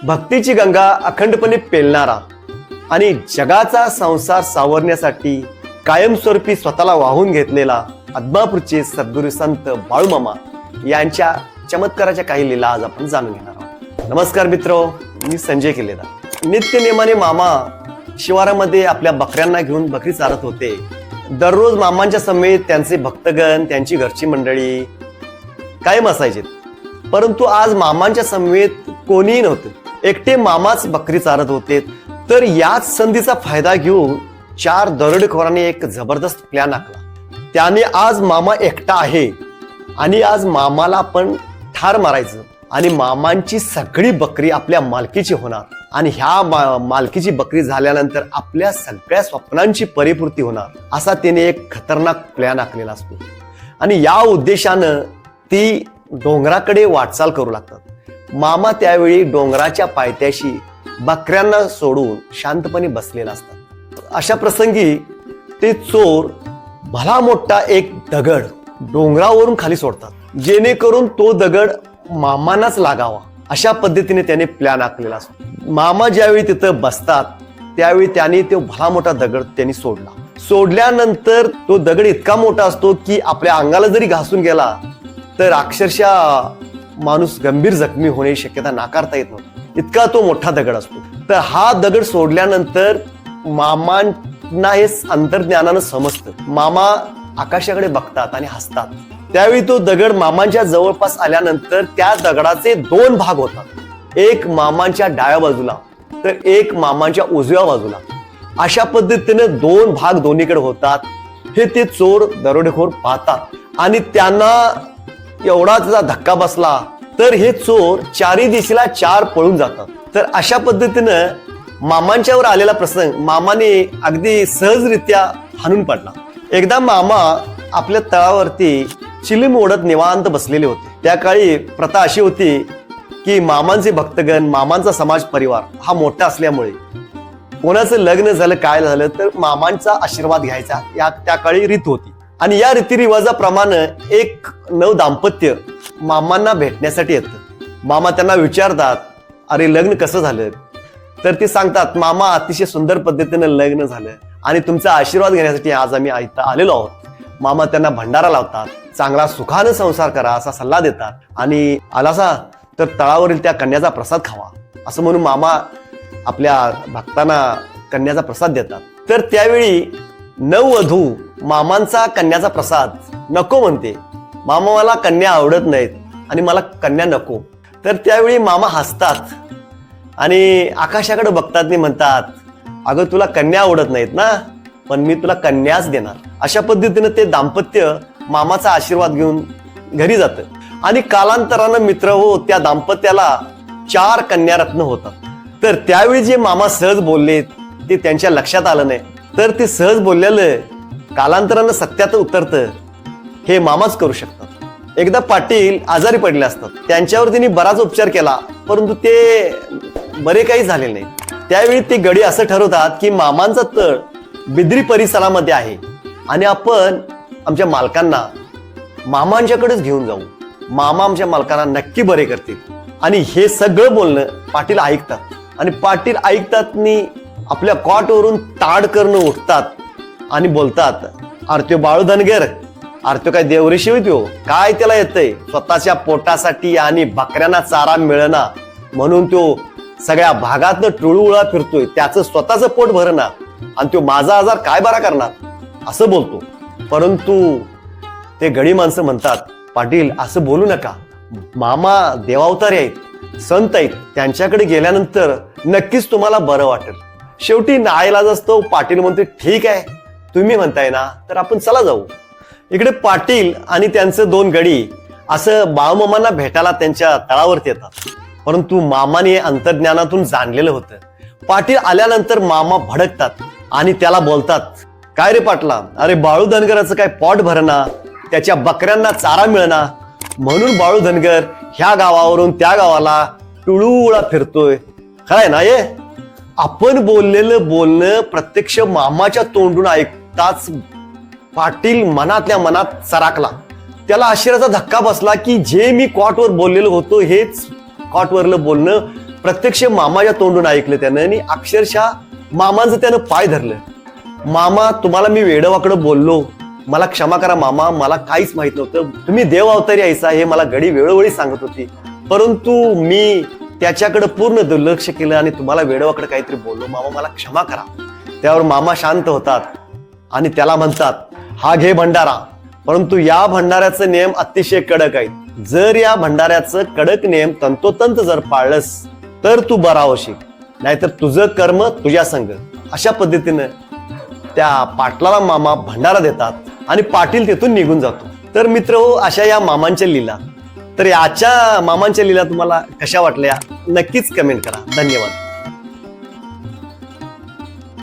भक्तीची गंगा अखंडपणे पेलणारा आणि जगाचा संसार सावरण्यासाठी कायमस्वरूपी स्वतःला वाहून घेतलेला आदमापूरचे सद्गुरू संत बाळूमामा यांच्या चमत्काराच्या काही लीला आज आपण जाणून घेणार आहोत. नमस्कार मित्रो, मी संजय केलेदार. नित्य नेमाने मामा शिवारामध्ये आपल्या बकऱ्यांना घेऊन बकरी चारत होते. दररोज मामांच्या समेत त्यांचे भक्तगण, त्यांची घरची मंडळी कायम असायचे. परंतु आज मामांच्या समेत कोणीही नव्हते. एकटे मामाच बकरी चारत होते. तर याच संधीचा फायदा घेऊन 4 दरोडेखोरांनी एक जबरदस्त प्लॅन आखला. त्याने आज मामा एकटा आहे आणि आज मामाला पण ठार मारायचं आणि मामांची सगळी बकरी आपल्या मालकीची होणार आणि ह्या मालकीची बकरी झाल्यानंतर आपल्या सगळ्या स्वप्नांची परिपूर्ती होणार असा त्याने एक खतरनाक प्लॅन आखलेला असतो. आणि या उद्देशानं ती डोंगराकडे वाटचाल करू लागतात. मामा त्यावेळी डोंगराच्या पायथ्याशी बकऱ्यांना सोडून शांतपणे बसलेला असतात. अशा प्रसंगी ते चोर भला मोठा एक दगड डोंगरावरून खाली सोडतात, जेणेकरून तो दगड मामांनाच लागावा अशा पद्धतीने त्याने प्लॅन आखलेला असतो. मामा ज्यावेळी तिथं बसतात त्यावेळी त्यांनी तो भला मोठा दगड त्यांनी सोडला. सोडल्यानंतर तो दगड इतका मोठा असतो की आपल्या अंगाला जरी घासून गेला तर अक्षरशः माणूस गंभीर जखमी होण्याची शक्यता नाकारता येत नव्हती, इतका तो मोठा दगड असतो. तर हा दगड सोडल्यानंतर मामांना हे अंतर्ज्ञानानं समजतं. मामा आकाशाकडे बघतात आणि हसतात. त्यावेळी तो दगड मामांच्या जवळपास आल्यानंतर त्या दगडाचे 2 भाग होतात, एक मामांच्या डाव्या बाजूला तर एक मामांच्या उजव्या बाजूला. अशा पद्धतीने 2 भाग दोन्हीकडे होतात. हे ते चोर दरोडेखोर पाहतात आणि त्यांना एवढा त्याचा धक्का बसला तर हे चोर 4 दिशेला 4 पळून जातात. तर अशा पद्धतीनं मामांच्यावर आलेला प्रसंग मामाने अगदी सहजरित्या हाणून पडला. एकदा मामा आपल्या तळावरती चिलीम ओढत निवांत बसलेले होते. त्या काळी प्रथा अशी होती की मामांचे भक्तगण, मामांचा समाज परिवार हा मोठा असल्यामुळे कोणाचं लग्न झालं काय झालं तर मामांचा आशीर्वाद घ्यायचा या त्या काळी रीत होती. आणि या रीतिरिवाजाप्रमाणे एक नव दाम्पत्य मामांना भेटण्यासाठी येतं. मामा त्यांना विचारतात, अरे लग्न कसं झालं? तर ते सांगतात, मामा अतिशय सुंदर पद्धतीनं लग्न झालं आणि तुमचा आशीर्वाद घेण्यासाठी आज आम्ही इथं आलेलो आहोत. मामा त्यांना भंडारा लावतात, चांगला सुखानं संसार करा असा सल्ला देतात आणि आलासा तर तळावरील त्या कन्याचा प्रसाद खावा असं म्हणून मामा आपल्या भक्तांना कन्याचा प्रसाद देतात. तर त्यावेळी नववधू मामांचा कन्याचा प्रसाद नको म्हणते. मामा मला कन्या आवडत नाहीत आणि मला कन्या नको. तर त्यावेळी मामा हसतात आणि आकाशाकडे बघतात आणि म्हणतात, अगं तुला कन्या आवडत नाहीत ना, पण मी तुला कन्याच देणार. अशा पद्धतीने ते दाम्पत्य मामाचा आशीर्वाद घेऊन घरी जातं. आणि कालांतरानं मित्र हो त्या दाम्पत्याला 4 कन्यारत्न होतात. तर त्यावेळी जे मामा सहज बोलले ते त्यांच्या लक्षात आलं नाही. तर ते सहज बोललेलं कालांतरानं सत्यात उतरतं हे मामाच करू शकतात. एकदा पाटील आजारी पडले असतात. त्यांच्यावर त्यांनी बराच उपचार केला परंतु ते बरे काही झाले नाही. त्यावेळी ते गडी असं ठरवतात की मामांचा तळ बिद्री परिसरामध्ये आहे आणि आपण आमच्या मालकांना मामांच्याकडेच घेऊन जाऊ. मामा आमच्या मालकांना नक्की बरे करतील. आणि हे सगळं बोलणं पाटील ऐकतात आणि पाटील ऐकतात आणि आपल्या कॉटवरून ताड करणं उठतात आणि बोलतात, अरे त्यो बाळू धनगर, अरे तो काय देवरेशिव त्यो काय त्याला येतंय स्वतःच्या पोटासाठी आणि बकऱ्यांना चारा मिळना म्हणून तो सगळ्या भागातनं टुळुळा फिरतोय, त्याचं स्वतःचं पोट भरणा आणि तो माझा आजार काय बरा करणार असं बोलतो. परंतु ते गडी माणसं म्हणतात, पाटील असं बोलू नका, मामा देवावतारी आहेत, संत आहेत, त्यांच्याकडे गेल्यानंतर नक्कीच तुम्हाला बरं वाटेल. शेवटी नाईलाज असतो. पाटील म्हणते, ठीक आहे तुम्ही म्हणताय ना तर आपण चला जाऊ. इकडे पाटील आणि त्यांचे 2 गडी असं बाळूमामांना भेटायला त्यांच्या तळावरती येतात. परंतु मामाने अंतर्ज्ञानातून जाणलेलं होतं. पाटील आल्यानंतर मामा भडकतात आणि त्याला बोलतात, काय रे पाटला, अरे बाळू धनगराचं काय पोट भरणा, त्याच्या बकऱ्यांना चारा मिळना म्हणून बाळू धनगर ह्या गावावरून त्या गावाला टुळुळा फिरतोय, खरंय ना? हे आपण बोललेलं बोलणं प्रत्यक्ष मामाच्या तोंडून ऐकताच पाटील मनातल्या मनात चराकला. त्याला आश्चर्याचा धक्का बसला की जे मी कॉटवर बोललेलो होतो हेच कॉटवरलं बोलणं प्रत्यक्ष मामाच्या तोंडून ऐकलं त्यानं आणि अक्षरशः मामांचं त्यानं पाय धरलं. मामा, तुम्हाला मी वेडवाकडं बोललो, मला क्षमा करा मामा, मला काहीच माहित नव्हतं. तुम्ही देव अवतारी ऐसा हे मला घडी वेळोवेळी सांगत होती, परंतु मी त्याच्याकडे पूर्ण दुर्लक्ष केलं आणि तुम्हाला वेडवाकडे काहीतरी बोललो. मामा, मला क्षमा करा. त्यावर मामा शांत होतात आणि त्याला म्हणतात, हा घे भंडारा, परंतु या भंडाऱ्याचे नियम अतिशय कडक आहेत. जर या भंडाऱ्याचं कडक नियम तंतोतंत जर पाळलंस तर तू बरा होशील, नाहीतर तुझं कर्म तुझ्या संग. अशा पद्धतीनं त्या पाटलाला मामा भंडारा देतात आणि पाटील तिथून निघून जातो. तर मित्र हो, अशा या मामांच्या लीला. तर याच्या मामांच्या लीला तुम्हाला कशा वाटल्या नक्कीच कमेंट करा. धन्यवाद.